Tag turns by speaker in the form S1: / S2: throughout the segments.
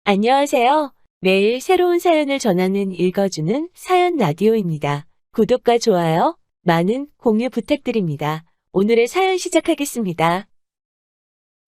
S1: 안녕하세요. 매일 새로운 사연을 전하는 읽어주는 사연 라디오입니다. 구독과 좋아요, 많은 공유 부탁드립니다. 오늘의 사연 시작하겠습니다.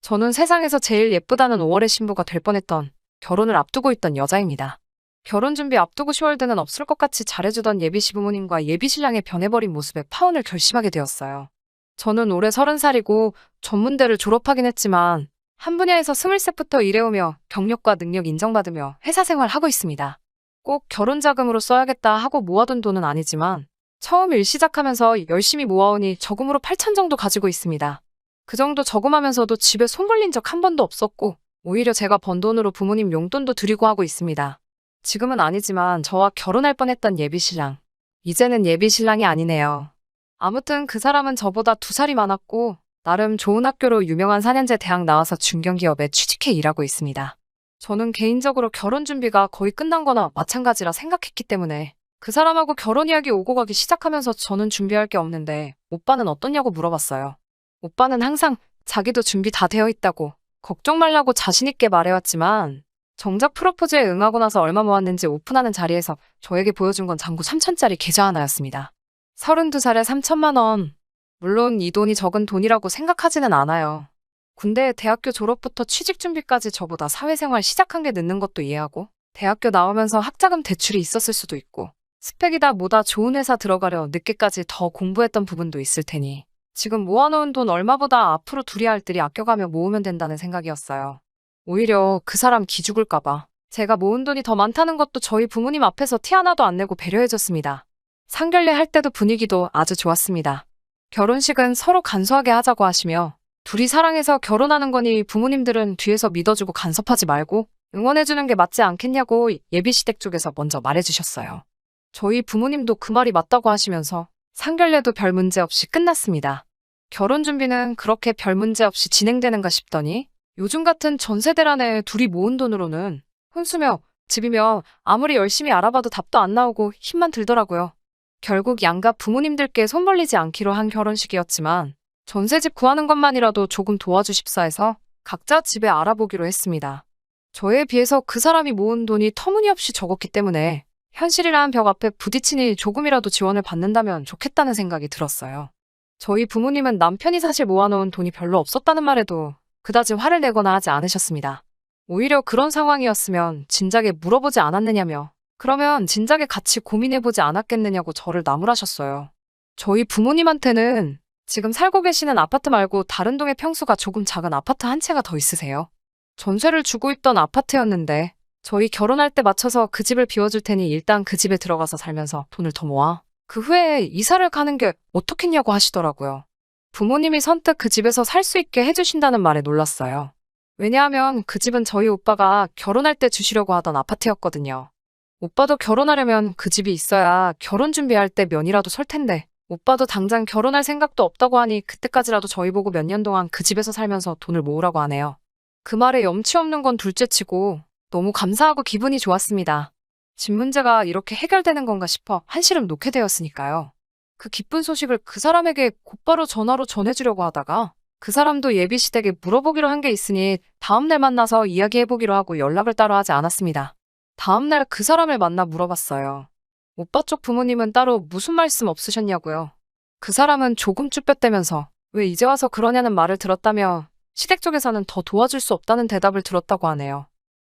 S2: 저는 세상에서 제일 예쁘다는 5월의 신부가 될 뻔했던 결혼을 앞두고 있던 여자입니다. 결혼 준비 앞두고 10월드는 없을 것 같이 잘해주던 예비 시부모님과 예비 신랑의 변해버린 모습에 파혼을 결심하게 되었어요. 저는 올해 30살이고 전문대를 졸업하긴 했지만 한 분야에서 23부터 일해오며 경력과 능력 인정받으며 회사 생활하고 있습니다. 꼭 결혼 자금으로 써야겠다 하고 모아둔 돈은 아니지만 처음 일 시작하면서 열심히 모아오니 저금으로 8천 정도 가지고 있습니다. 그 정도 저금하면서도 집에 손 벌린 적 한 번도 없었고 오히려 제가 번 돈으로 부모님 용돈도 드리고 하고 있습니다. 지금은 아니지만 저와 결혼할 뻔했던 예비신랑. 이제는 예비신랑이 아니네요. 아무튼 그 사람은 저보다 2살이 많았고 나름 좋은 학교로 유명한 4년제 대학 나와서 중견기업에 취직해 일하고 있습니다. 저는 개인적으로 결혼 준비가 거의 끝난 거나 마찬가지라 생각했기 때문에 그 사람하고 결혼 이야기 오고 가기 시작하면서 저는 준비할 게 없는데 오빠는 어떠냐고 물어봤어요. 오빠는 항상 자기도 준비 다 되어 있다고 걱정 말라고 자신있게 말해왔지만 정작 프로포즈에 응하고 나서 얼마 모았는지 오픈하는 자리에서 저에게 보여준 건 잔고 3천짜리 계좌 하나였습니다. 32살에 3천만 원. 물론 이 돈이 적은 돈이라고 생각하지는 않아요. 군대 대학교 졸업부터 취직 준비까지 저보다 사회생활 시작한 게 늦는 것도 이해하고 대학교 나오면서 학자금 대출이 있었을 수도 있고 스펙이다 뭐다 좋은 회사 들어가려 늦게까지 더 공부했던 부분도 있을 테니 지금 모아놓은 돈 얼마보다 앞으로 둘이 할 일이 아껴가며 모으면 된다는 생각이었어요. 오히려 그 사람 기죽을까봐 제가 모은 돈이 더 많다는 것도 저희 부모님 앞에서 티 하나도 안 내고 배려해줬습니다. 상견례 할 때도 분위기도 아주 좋았습니다. 결혼식은 서로 간소하게 하자고 하시며 둘이 사랑해서 결혼하는 거니 부모님들은 뒤에서 믿어주고 간섭하지 말고 응원해주는 게 맞지 않겠냐고 예비시댁 쪽에서 먼저 말해주셨어요. 저희 부모님도 그 말이 맞다고 하시면서 상견례도 별 문제 없이 끝났습니다. 결혼 준비는 그렇게 별 문제 없이 진행되는가 싶더니 요즘 같은 전세대란에 둘이 모은 돈으로는 혼수며 집이며 아무리 열심히 알아봐도 답도 안 나오고 힘만 들더라고요. 결국 양가 부모님들께 손 벌리지 않기로 한 결혼식이었지만 전세집 구하는 것만이라도 조금 도와주십사 해서 각자 집에 알아보기로 했습니다. 저에 비해서 그 사람이 모은 돈이 터무니없이 적었기 때문에 현실이라는 벽 앞에 부딪히니 조금이라도 지원을 받는다면 좋겠다는 생각이 들었어요. 저희 부모님은 남편이 사실 모아놓은 돈이 별로 없었다는 말에도 그다지 화를 내거나 하지 않으셨습니다. 오히려 그런 상황이었으면 진작에 물어보지 않았느냐며 그러면 진작에 같이 고민해보지 않았겠느냐고 저를 나무라셨어요. 저희 부모님한테는 지금 살고 계시는 아파트 말고 다른 동의 평수가 조금 작은 아파트 한 채가 더 있으세요. 전세를 주고 있던 아파트였는데 저희 결혼할 때 맞춰서 그 집을 비워줄 테니 일단 그 집에 들어가서 살면서 돈을 더 모아. 그 후에 이사를 가는 게 어떻겠냐고 하시더라고요. 부모님이 선뜻 그 집에서 살 수 있게 해주신다는 말에 놀랐어요. 왜냐하면 그 집은 저희 오빠가 결혼할 때 주시려고 하던 아파트였거든요. 오빠도 결혼하려면 그 집이 있어야 결혼 준비할 때 면이라도 설 텐데 오빠도 당장 결혼할 생각도 없다고 하니 그때까지라도 저희 보고 몇 년 동안 그 집에서 살면서 돈을 모으라고 하네요. 그 말에 염치 없는 건 둘째치고 너무 감사하고 기분이 좋았습니다. 집 문제가 이렇게 해결되는 건가 싶어 한시름 놓게 되었으니까요. 그 기쁜 소식을 그 사람에게 곧바로 전화로 전해주려고 하다가 그 사람도 예비시댁에 물어보기로 한 게 있으니 다음날 만나서 이야기해보기로 하고 연락을 따로 하지 않았습니다. 다음날 그 사람을 만나 물어봤어요. 오빠 쪽 부모님은 따로 무슨 말씀 없으셨냐고요. 그 사람은 조금 쭈뼛대면서 왜 이제 와서 그러냐는 말을 들었다며 시댁 쪽에서는 더 도와줄 수 없다는 대답을 들었다고 하네요.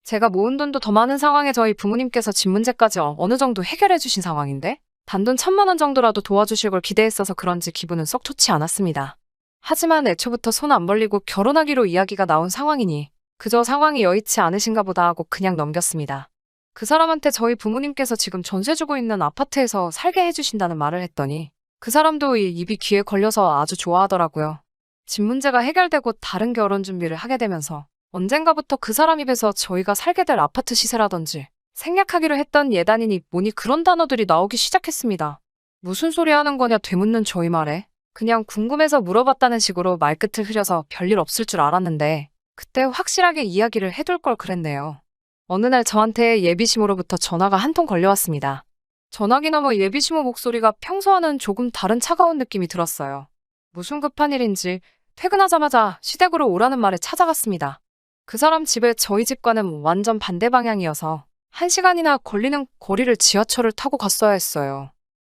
S2: 제가 모은 돈도 더 많은 상황에 저희 부모님께서 집 문제까지 어느 정도 해결해 주신 상황인데 단돈 1,000만 원 정도라도 도와주실 걸 기대했어서 그런지 기분은 썩 좋지 않았습니다. 하지만 애초부터 손 안 벌리고 결혼하기로 이야기가 나온 상황이니 그저 상황이 여의치 않으신가 보다 하고 그냥 넘겼습니다. 그 사람한테 저희 부모님께서 지금 전세 주고 있는 아파트에서 살게 해주신다는 말을 했더니 그 사람도 이 입이 귀에 걸려서 아주 좋아하더라고요. 집 문제가 해결되고 다른 결혼 준비를 하게 되면서 언젠가부터 그 사람 입에서 저희가 살게 될 아파트 시세라든지 생략하기로 했던 예단이니 뭐니 그런 단어들이 나오기 시작했습니다. 무슨 소리 하는 거냐 되묻는 저희 말에 그냥 궁금해서 물어봤다는 식으로 말끝을 흐려서 별일 없을 줄 알았는데 그때 확실하게 이야기를 해둘 걸 그랬네요. 어느 날 저한테 예비시모로부터 전화가 한 통 걸려왔습니다. 전화기 너머 예비시모 목소리가 평소와는 조금 다른 차가운 느낌이 들었어요. 무슨 급한 일인지 퇴근하자마자 시댁으로 오라는 말에 찾아갔습니다. 그 사람 집에 저희 집과는 완전 반대 방향이어서 1시간이나 걸리는 거리를 지하철을 타고 갔어야 했어요.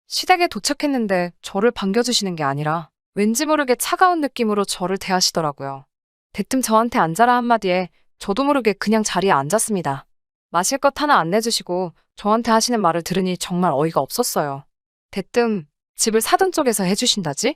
S2: 시댁에 도착했는데 저를 반겨주시는 게 아니라 왠지 모르게 차가운 느낌으로 저를 대하시더라고요. 대뜸 저한테 앉아라 한마디에 저도 모르게 그냥 자리에 앉았습니다. 마실 것 하나 안 내주시고 저한테 하시는 말을 들으니 정말 어이가 없었어요. 대뜸 집을 사돈 쪽에서 해주신다지?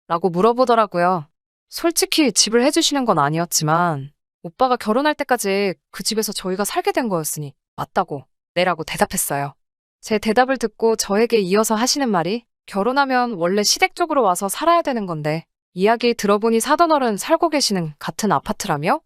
S2: 라고 물어보더라고요. 솔직히 집을 해주시는 건 아니었지만 오빠가 결혼할 때까지 그 집에서 저희가 살게 된 거였으니 맞다고 내라고 대답했어요. 제 대답을 듣고 저에게 이어서 하시는 말이 결혼하면 원래 시댁 쪽으로 와서 살아야 되는 건데 이야기 들어보니 사돈어른 살고 계시는 같은 아파트라며?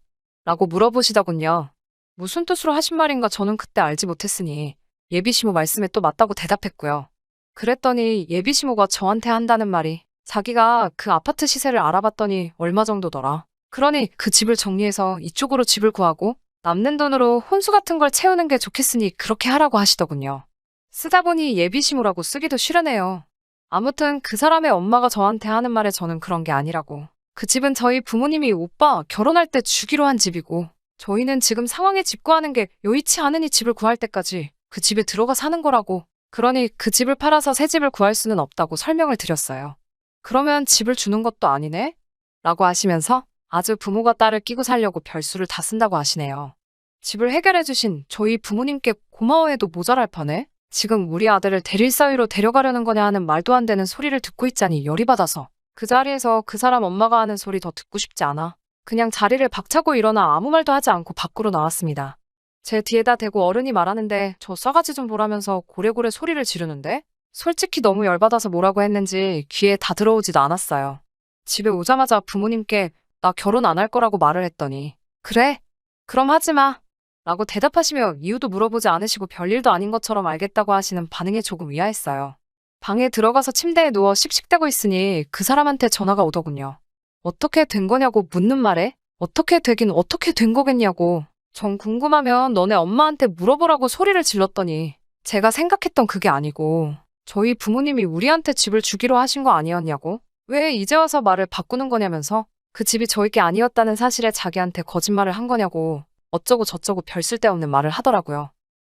S2: 라고 물어보시더군요. 무슨 뜻으로 하신 말인가 저는 그때 알지 못했으니 예비시모 말씀에 또 맞다고 대답했고요. 그랬더니 예비시모가 저한테 한다는 말이 자기가 그 아파트 시세를 알아봤더니 얼마 정도더라. 그러니 그 집을 정리해서 이쪽으로 집을 구하고 남는 돈으로 혼수 같은 걸 채우는 게 좋겠으니 그렇게 하라고 하시더군요. 쓰다 보니 예비시모라고 쓰기도 싫으네요. 아무튼 그 사람의 엄마가 저한테 하는 말에 저는 그런 게 아니라고. 그 집은 저희 부모님이 오빠 결혼할 때 주기로 한 집이고 저희는 지금 상황에 집 구하는 게 여의치 않으니 집을 구할 때까지 그 집에 들어가 사는 거라고. 그러니 그 집을 팔아서 새 집을 구할 수는 없다고 설명을 드렸어요. 그러면 집을 주는 것도 아니네? 라고 하시면서 아주 부모가 딸을 끼고 살려고 별수를 다 쓴다고 하시네요. 집을 해결해주신 저희 부모님께 고마워해도 모자랄 판에 지금 우리 아들을 대릴 사위로 데려가려는 거냐 하는 말도 안 되는 소리를 듣고 있자니 열이 받아서 그 자리에서 그 사람 엄마가 하는 소리 더 듣고 싶지 않아 그냥 자리를 박차고 일어나 아무 말도 하지 않고 밖으로 나왔습니다. 제 뒤에다 대고 어른이 말하는데 저 싸가지 좀 보라면서 고래고래 소리를 지르는데 솔직히 너무 열받아서 뭐라고 했는지 귀에 다 들어오지도 않았어요. 집에 오자마자 부모님께 나 결혼 안 할 거라고 말을 했더니 그래? 그럼 하지 마. 라고 대답하시며 이유도 물어보지 않으시고 별일도 아닌 것처럼 알겠다고 하시는 반응에 조금 의아했어요. 방에 들어가서 침대에 누워 씩씩대고 있으니 그 사람한테 전화가 오더군요. 어떻게 된 거냐고 묻는 말에 어떻게 되긴 어떻게 된 거겠냐고 전 궁금하면 너네 엄마한테 물어보라고 소리를 질렀더니 제가 생각했던 그게 아니고 저희 부모님이 우리한테 집을 주기로 하신 거 아니었냐고 왜 이제 와서 말을 바꾸는 거냐면서 그 집이 저희 게 아니었다는 사실에 자기한테 거짓말을 한 거냐고 어쩌고 저쩌고 별 쓸데없는 말을 하더라고요.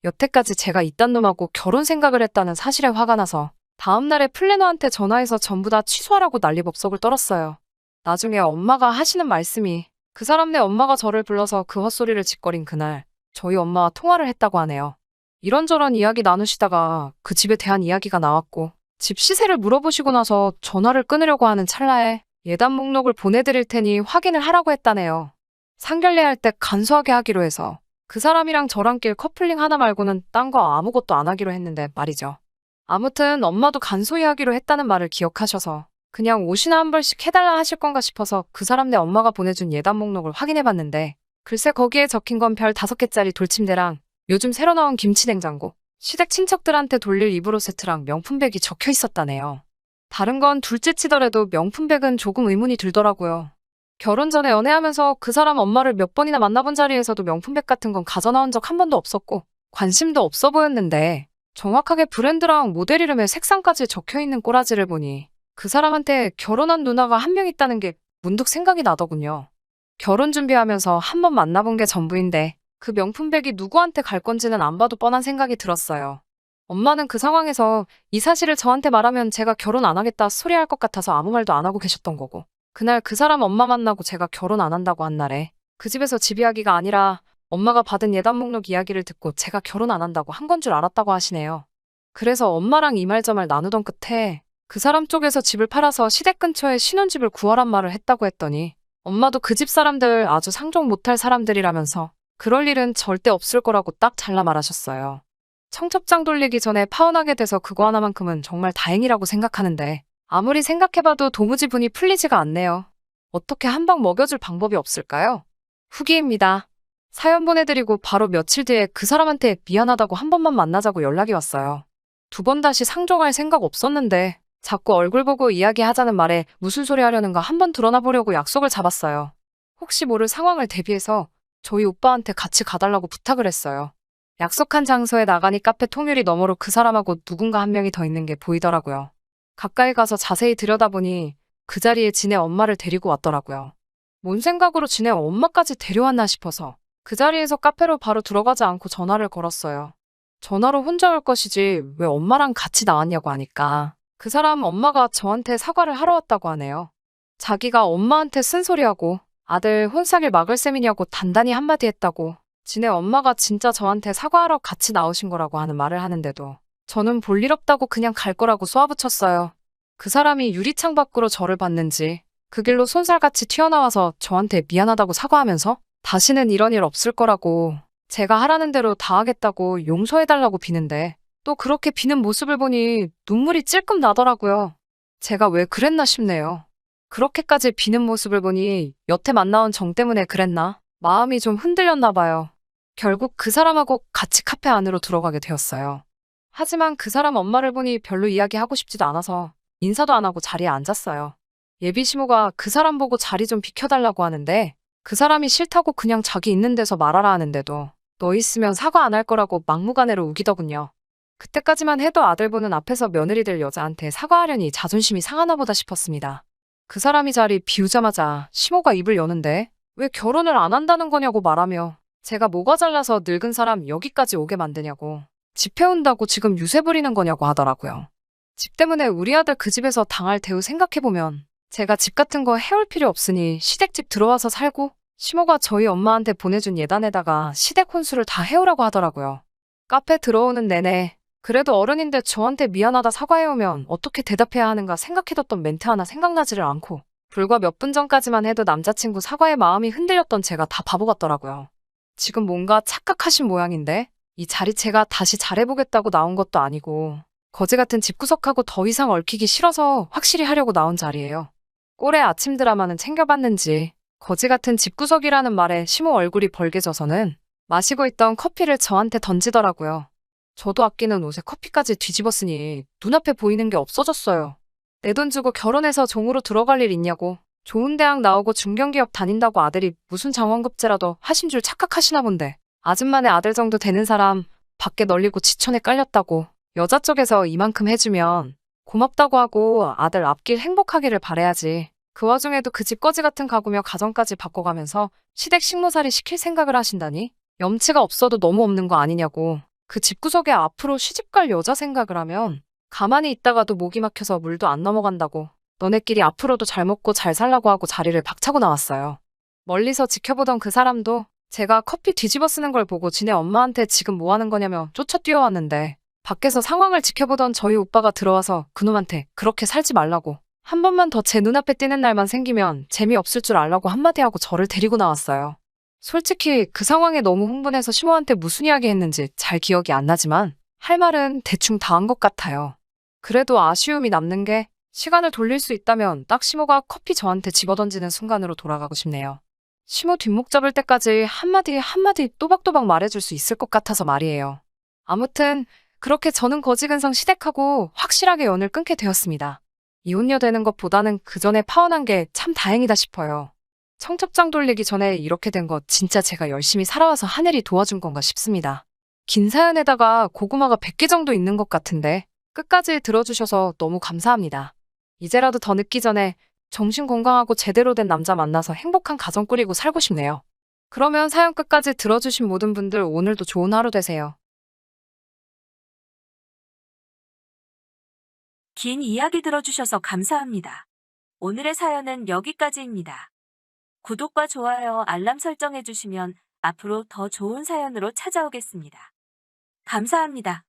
S2: 여태까지 제가 이딴 놈하고 결혼 생각을 했다는 사실에 화가 나서 다음날에 플래너한테 전화해서 전부 다 취소하라고 난리법석을 떨었어요. 나중에 엄마가 하시는 말씀이 그 사람네 엄마가 저를 불러서 그 헛소리를 짓거린 그날 저희 엄마와 통화를 했다고 하네요. 이런저런 이야기 나누시다가 그 집에 대한 이야기가 나왔고 집 시세를 물어보시고 나서 전화를 끊으려고 하는 찰나에 예단 목록을 보내드릴 테니 확인을 하라고 했다네요. 상견례할 때 간소하게 하기로 해서 그 사람이랑 저랑 낄 커플링 하나 말고는 딴 거 아무것도 안 하기로 했는데 말이죠. 아무튼 엄마도 간소히 하기로 했다는 말을 기억하셔서 그냥 옷이나 한 벌씩 해달라 하실 건가 싶어서 그 사람네 엄마가 보내준 예단 목록을 확인해봤는데 글쎄 거기에 적힌 건 별 5개짜리 돌침대랑 요즘 새로 나온 김치냉장고, 시댁 친척들한테 돌릴 이불 세트랑 명품백이 적혀 있었다네요. 다른 건 둘째 치더라도 명품백은 조금 의문이 들더라고요. 결혼 전에 연애하면서 그 사람 엄마를 몇 번이나 만나본 자리에서도 명품백 같은 건 가져나온 적 한 번도 없었고 관심도 없어 보였는데 정확하게 브랜드랑 모델 이름에 색상까지 적혀있는 꼬라지를 보니 그 사람한테 결혼한 누나가 한 명 있다는 게 문득 생각이 나더군요. 결혼 준비하면서 한 번 만나본 게 전부인데 그 명품백이 누구한테 갈 건지는 안 봐도 뻔한 생각이 들었어요. 엄마는 그 상황에서 이 사실을 저한테 말하면 제가 결혼 안 하겠다 소리할 것 같아서 아무 말도 안 하고 계셨던 거고 그날 그 사람 엄마 만나고 제가 결혼 안 한다고 한 날에 그 집에서 집 이야기가 아니라 엄마가 받은 예단 목록 이야기를 듣고 제가 결혼 안 한다고 한 건 줄 알았다고 하시네요. 그래서 엄마랑 이 말 저 말 나누던 끝에 그 사람 쪽에서 집을 팔아서 시댁 근처에 신혼집을 구하란 말을 했다고 했더니 엄마도 그 집 사람들 아주 상종 못할 사람들이라면서 그럴 일은 절대 없을 거라고 딱 잘라 말하셨어요. 청첩장 돌리기 전에 파혼하게 돼서 그거 하나만큼은 정말 다행이라고 생각하는데 아무리 생각해봐도 도무지 분이 풀리지가 않네요. 어떻게 한 방 먹여줄 방법이 없을까요? 후기입니다. 사연 보내드리고 바로 며칠 뒤에 그 사람한테 미안하다고 한 번만 만나자고 연락이 왔어요. 2번 다시 상종할 생각 없었는데 자꾸 얼굴 보고 이야기하자는 말에 무슨 소리 하려는가 한번 드러나 보려고 약속을 잡았어요. 혹시 모를 상황을 대비해서 저희 오빠한테 같이 가달라고 부탁을 했어요. 약속한 장소에 나가니 카페 통유리 너머로 그 사람하고 누군가 한 명이 더 있는 게 보이더라고요. 가까이 가서 자세히 들여다보니 그 자리에 지네 엄마를 데리고 왔더라고요. 뭔 생각으로 지네 엄마까지 데려왔나 싶어서 그 자리에서 카페로 바로 들어가지 않고 전화를 걸었어요. 전화로 혼자 올 것이지 왜 엄마랑 같이 나왔냐고 하니까 그 사람 엄마가 저한테 사과를 하러 왔다고 하네요. 자기가 엄마한테 쓴소리하고 아들 혼사길 막을 셈이냐고 단단히 한마디 했다고 지네 엄마가 진짜 저한테 사과하러 같이 나오신 거라고 하는 말을 하는데도 저는 볼일 없다고 그냥 갈 거라고 쏘아붙였어요. 그 사람이 유리창 밖으로 저를 봤는지 그 길로 손살같이 튀어나와서 저한테 미안하다고 사과하면서 다시는 이런 일 없을 거라고 제가 하라는 대로 다 하겠다고 용서해달라고 비는데 또 그렇게 비는 모습을 보니 눈물이 찔끔 나더라고요. 제가 왜 그랬나 싶네요. 그렇게까지 비는 모습을 보니 여태 만나온 정 때문에 그랬나? 마음이 좀 흔들렸나 봐요. 결국 그 사람하고 같이 카페 안으로 들어가게 되었어요. 하지만 그 사람 엄마를 보니 별로 이야기하고 싶지도 않아서 인사도 안 하고 자리에 앉았어요. 예비 시모가 그 사람 보고 자리 좀 비켜달라고 하는데 그 사람이 싫다고 그냥 자기 있는 데서 말하라 하는데도 너 있으면 사과 안 할 거라고 막무가내로 우기더군요. 그때까지만 해도 아들 보는 앞에서 며느리들 여자한테 사과하려니 자존심이 상하나 보다 싶었습니다. 그 사람이 자리 비우자마자 시모가 입을 여는데 왜 결혼을 안 한다는 거냐고 말하며 제가 뭐가 잘나서 늙은 사람 여기까지 오게 만드냐고 집 해온다고 지금 유세 부리는 거냐고 하더라고요. 집 때문에 우리 아들 그 집에서 당할 대우 생각해보면 제가 집 같은 거 해올 필요 없으니 시댁집 들어와서 살고 시모가 저희 엄마한테 보내준 예단에다가 시댁 혼수를 다 해오라고 하더라고요. 카페 들어오는 내내 그래도 어른인데 저한테 미안하다 사과해오면 어떻게 대답해야 하는가 생각해뒀던 멘트 하나 생각나지를 않고 불과 몇 분 전까지만 해도 남자친구 사과에 마음이 흔들렸던 제가 다 바보 같더라고요. 지금 뭔가 착각하신 모양인데 이 자리 제가 다시 잘해보겠다고 나온 것도 아니고 거지 같은 집구석하고 더 이상 얽히기 싫어서 확실히 하려고 나온 자리예요. 꼴의 아침 드라마는 챙겨봤는지 거지 같은 집구석이라는 말에 시모 얼굴이 벌개져서는 마시고 있던 커피를 저한테 던지더라고요. 저도 아끼는 옷에 커피까지 뒤집었으니 눈앞에 보이는 게 없어졌어요. 내 돈 주고 결혼해서 종으로 들어갈 일 있냐고 좋은 대학 나오고 중견기업 다닌다고 아들이 무슨 장원급제라도 하신 줄 착각하시나 본데 아줌마네 아들 정도 되는 사람 밖에 널리고 지천에 깔렸다고 여자 쪽에서 이만큼 해주면 고맙다고 하고 아들 앞길 행복하기를 바라야지. 그 와중에도 그 집 거지 같은 가구며 가정까지 바꿔가면서 시댁 식모살이 시킬 생각을 하신다니? 염치가 없어도 너무 없는 거 아니냐고. 그 집구석에 앞으로 시집갈 여자 생각을 하면 가만히 있다가도 목이 막혀서 물도 안 넘어간다고 너네끼리 앞으로도 잘 먹고 잘 살라고 하고 자리를 박차고 나왔어요. 멀리서 지켜보던 그 사람도 제가 커피 뒤집어 쓰는 걸 보고 지네 엄마한테 지금 뭐 하는 거냐며 쫓아 뛰어왔는데 밖에서 상황을 지켜보던 저희 오빠가 들어와서 그놈한테 그렇게 살지 말라고 한 번만 더 제 눈앞에 띄는 날만 생기면 재미없을 줄 알라고 한마디 하고 저를 데리고 나왔어요. 솔직히 그 상황에 너무 흥분해서 시모한테 무슨 이야기 했는지 잘 기억이 안 나지만 할 말은 대충 다 한 것 같아요. 그래도 아쉬움이 남는 게 시간을 돌릴 수 있다면 딱 시모가 커피 저한테 집어던지는 순간으로 돌아가고 싶네요. 시모 뒷목 잡을 때까지 한마디 한마디 또박또박 말해줄 수 있을 것 같아서 말이에요. 아무튼 그렇게 저는 거지근성 시댁하고 확실하게 연을 끊게 되었습니다. 이혼녀 되는 것보다는 그 전에 파혼한 게 참 다행이다 싶어요. 청첩장 돌리기 전에 이렇게 된 거 진짜 제가 열심히 살아와서 하늘이 도와준 건가 싶습니다. 긴 사연에다가 고구마가 100개 정도 있는 것 같은데 끝까지 들어주셔서 너무 감사합니다. 이제라도 더 늦기 전에 정신 건강하고 제대로 된 남자 만나서 행복한 가정 꾸리고 살고 싶네요. 그러면 사연 끝까지 들어주신 모든 분들 오늘도 좋은 하루 되세요.
S1: 긴 이야기 들어주셔서 감사합니다. 오늘의 사연은 여기까지입니다. 구독과 좋아요, 알람 설정해주시면 앞으로 더 좋은 사연으로 찾아오겠습니다. 감사합니다.